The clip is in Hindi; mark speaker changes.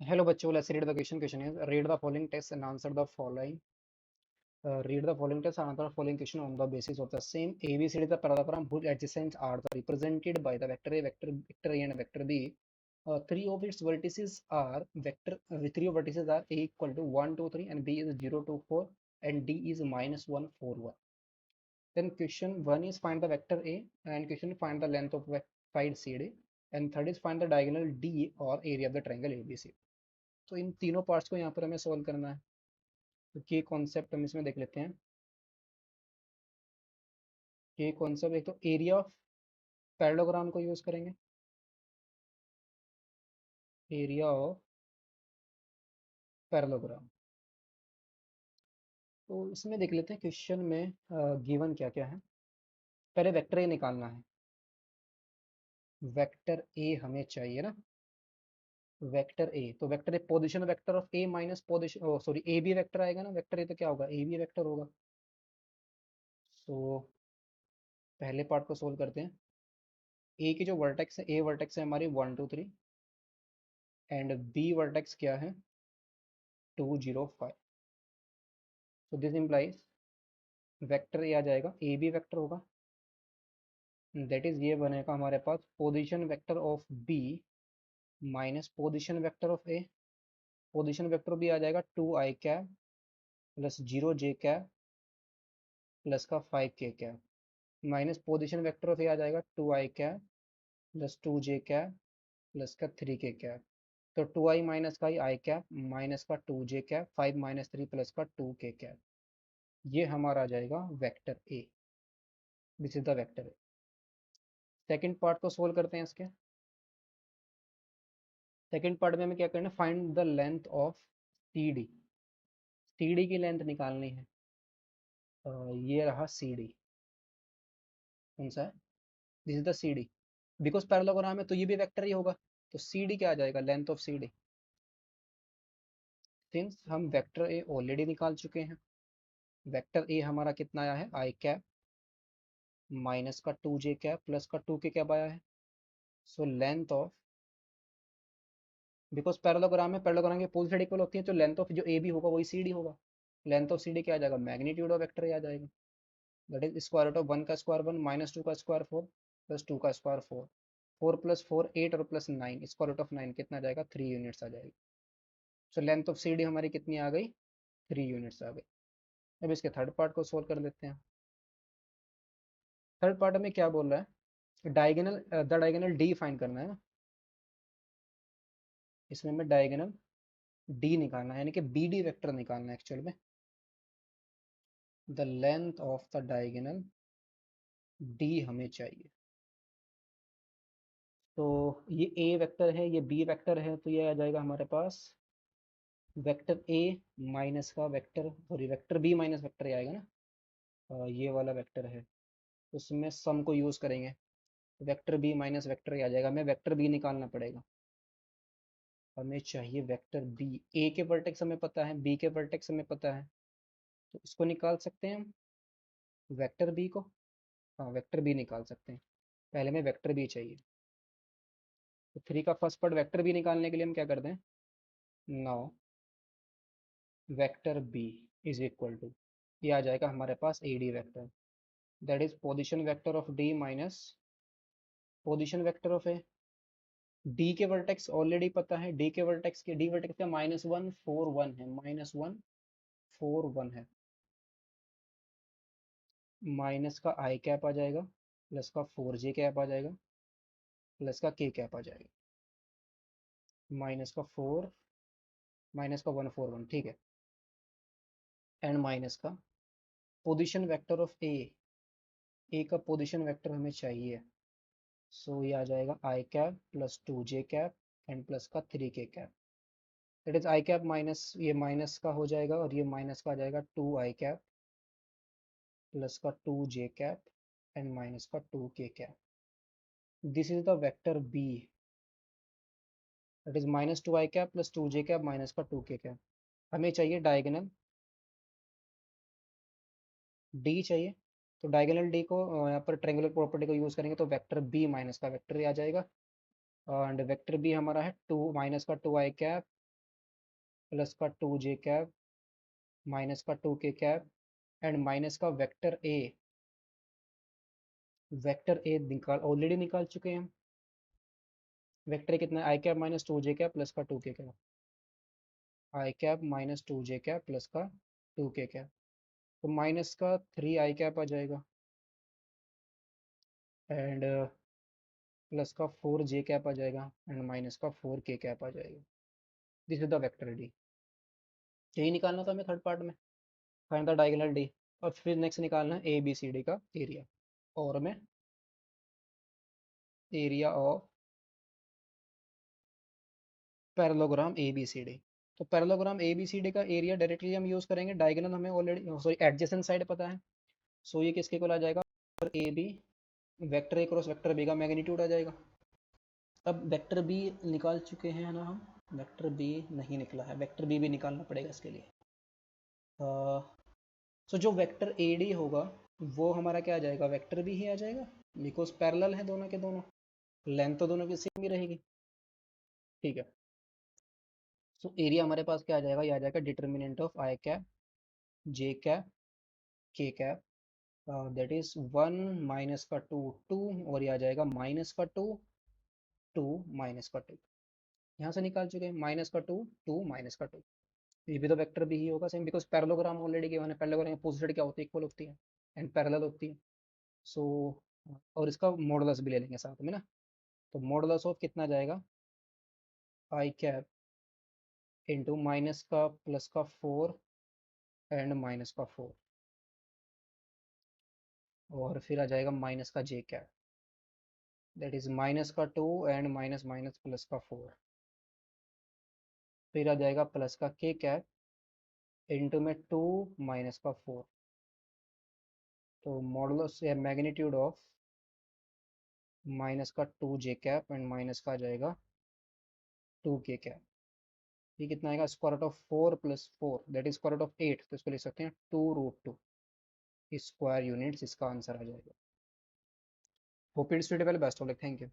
Speaker 1: Hello bachcho, let's read the question is read the following text and answer the following. Read the following text and answer the following question on the basis of the same. ABCD is the parallelogram whose adjacents are represented by the vector A, vector A and vector B. Three of its vertices are three of vertices are A equal to 1, 2, 3 and B is 0, 2, 4 and D is minus 1, 4, 1. Then question 1 is find the vector A and question find the length of side CD and third is find the diagonal D or area of the triangle ABC. तो इन तीनों पार्ट्स को यहाँ पर हमें सॉल्व करना है। तो के कॉन्सेप्ट हम इसमें देख लेते हैं। के कॉन्सेप्ट एक तो एरिया ऑफ पैरेललोग्राम को यूज करेंगे, एरिया ऑफ पैरेललोग्राम। तो इसमें देख लेते हैं क्वेश्चन में गिवन क्या क्या है। पहले वेक्टर ए निकालना है। वेक्टर ए हमें चाहिए ना, वेक्टर ए। तो vector A position vector of A minus position sorry A B vector आएगा ना, वेक्टर ए तो क्या होगा, ए बी वेक्टर होगा। सो पहले पार्ट को सोल्व करते हैं। ए की जो वर्टेक्स है, ए वर्टेक्स है हमारी 1, 2, 3 एंड बी वर्टेक्स क्या है 2, 0, 5। So this implies vector A आ जाएगा, ए बी वेक्टर होगा, दैट इज ये बनेगा हमारे पास position vector of B minus position vector of A. Position vector भी आ जाएगा 2 I cap plus 0 J cap plus का 5 K cap minus position vector of A आ जाएगा 2 I cap plus 2 J cap plus का 3 के कैप। तो 2 आई माइनस का आई कैप माइनस का 2 जे कैप 5 माइनस 3 प्लस का 2 के कैप। ये हमारा आ जाएगा vector A. This is the vector A. Second part को सोल्व करते हैं इसके। सेकेंड पार्ट में हमें क्या करना है, find the length of C D. C D की लेंथ निकालनी है। ये रहा सी डी, कौन सा है, this is the C D. Because parallelogram है तो ये भी वेक्टर ही होगा, तो सी डी क्या आ जाएगा, length of C D. Since हम वेक्टर ए ऑलरेडी निकाल चुके हैं, वेक्टर ए हमारा कितना आया है आई कैप माइनस का 2 जे कैप प्लस का 2 के कैप आया है। सो लेंथ ऑफ, बिकॉज पैरेललोग्राम में पैरेललोग्राम की अपोजिट साइड इक्वल होती है, तो लेंथ ऑफ जो ए बी होगा वही सी डी होगा। लेंथ ऑफ सी डी क्या आ जाएगा, मैग्नीट्यूड ऑफ वेक्टर ए आ जाएगा, that is square root of 1 का स्क्वायर 1 माइनस 2 का स्क्वायर 4 प्लस 2 का स्क्वायर 4। 4 प्लस 4 8 और प्लस 9 स्क्वायर रूट ऑफ 9 कितना आ जाएगा, 3 यूनिट्स आ जाएगी। So length of C D हमारी कितनी आ गई, 3 यूनिट्स आ गई। अब इसके थर्ड पार्ट को सोल्व कर लेते हैं। थर्ड पार्ट में क्या बोल रहा है, diagonal the diagonal D find करना है ना। इसमें हमें डायगोनल डी निकालना है, यानी कि बी डी वेक्टर निकालना है एक्चुअल में। The length of the diagonal D हमें चाहिए। तो ये ए वेक्टर है, ये बी वेक्टर है, तो ये आ जाएगा हमारे पास वेक्टर ए माइनस का vector sorry vector B minus vector A आएगा ना। ये वाला वेक्टर है, उसमें सम को यूज करेंगे, vector B minus vector A आ जाएगा। हमें वेक्टर बी निकालना पड़ेगा। हमें चाहिए वेक्टर बी। ए के वर्टेक्स हमें पता है, बी के वर्टेक्स हमें पता है, तो इसको निकाल सकते हैं हम वेक्टर बी को। हाँ वेक्टर बी निकाल सकते हैं। पहले हमें वेक्टर बी चाहिए, तो 3 का फर्स्ट पार्ट वेक्टर बी निकालने के लिए हम क्या करते हैं, now vector B is equal to, ये आ जाएगा हमारे पास A D vector, that is position vector of D minus position vector of A. D के वर्टेक्स ऑलरेडी पता है, डी के वर्टेक्स के डी वर्टेक्स का माइनस 1, 4, 1 है, माइनस 1, 4, 1 है। माइनस का आई कैप आ जाएगा प्लस का 4 जे कैप आ जाएगा प्लस का के कैप आ जाएगा। माइनस का 4 माइनस का 1, 4, 1 ठीक है, एंड माइनस का position vector of A. A का पोजीशन वेक्टर हमें चाहिए, सो ये आ जाएगा I cap plus 2 J cap and plus का 3 K cap. That is I cap minus ये माइनस का हो जाएगा और ये माइनस का आ जाएगा 2 आई कैप प्लस का 2 जे कैप एंड माइनस का 2 K cap. This is the vector B, that is minus 2 I cap plus 2 J cap minus का 2 के कैप। हमें चाहिए डायगोनल डी चाहिए, तो डायगोनल डी को यहाँ पर ट्रायंगुलर प्रॉपर्टी को यूज करेंगे, तो वेक्टर बी माइनस का वेक्टर आ जाएगा। एंड वेक्टर बी हमारा है 2 माइनस का 2 आई कैप प्लस का 2j कैप माइनस का 2k कैप एंड माइनस का वेक्टर ए निकाल ऑलरेडी निकाल चुके हैं हम। वेक्टर ए कितना है, I cap minus 2j cap plus का 2k cap, I cap minus 2j cap plus का 2k कैप, तो माइनस का 3i कैप आ जाएगा एंड प्लस का 4j कैप आ जाएगा एंड माइनस का 4k कैप आ जाएगा। This is the vector D. यही निकालना था हमें थर्ड पार्ट में, फाइंड द डायगोनल डी। और फिर नेक्स्ट निकालना है ए बी सी डी का एरिया, और में area of parallelogram A B C D. तो parallelogram A B C D का एरिया डायरेक्टली हम यूज करेंगे, डायगोनल हमें ऑलरेडी सॉरी एडजेसेंट साइड पता है। सो ये किसके को आ जाएगा, A B, vector A cross vector B का मैग्नीट्यूड आ जाएगा। अब वेक्टर बी निकाल चुके हैं ना हम, वेक्टर बी नहीं निकला है, वेक्टर बी भी निकालना पड़ेगा इसके लिए। सो जो वेक्टर ए डी होगा वो हमारा क्या आ जाएगा, वेक्टर बी ही आ जाएगा, बिकॉज पैरेलल है दोनों के दोनों, लेंथ तो दोनों की सेम ही रहेगी। ठीक है, सो एरिया हमारे पास क्या आ जाएगा, ये आ जाएगा determinant of I cap J cap के कैप, दैट इज 1 माइनस का 2 2, और ये आ जाएगा माइनस का 2 2 माइनस का 2। यहाँ से निकाल चुके हैं माइनस का 2 2 माइनस का 2। ये भी तो वेक्टर भी ही होगा same, because parallelogram already given है, पैरेललोग्राम की अपोजिट क्या होती है, इक्वल होती है एंड पैरेलल होती है। सो और इसका मॉडुलस भी ले लेंगे साथ में ना, तो मॉडुलस ऑफ कितना जाएगा, आई कैप इंटू माइनस का प्लस का 4 एंड माइनस का 4, और फिर आ जाएगा माइनस का जे कैप, दैट इज माइनस का 2 एंड माइनस माइनस प्लस का 4, फिर आ जाएगा प्लस का के कैप इंटू में 2 माइनस का 4, तो मॉडुलस या मैग्नीट्यूड ऑफ माइनस का 2j कैप एंड माइनस का आ जाएगा 2k कैप। ये कितना आएगा, square root of 4 plus 4 that is square root of 8, तो इसको लिख सकते हैं 2√2 स्क्वायर यूनिट्स, इसका आंसर आ जाएगा। Hope it's suitable, best of luck, thank you.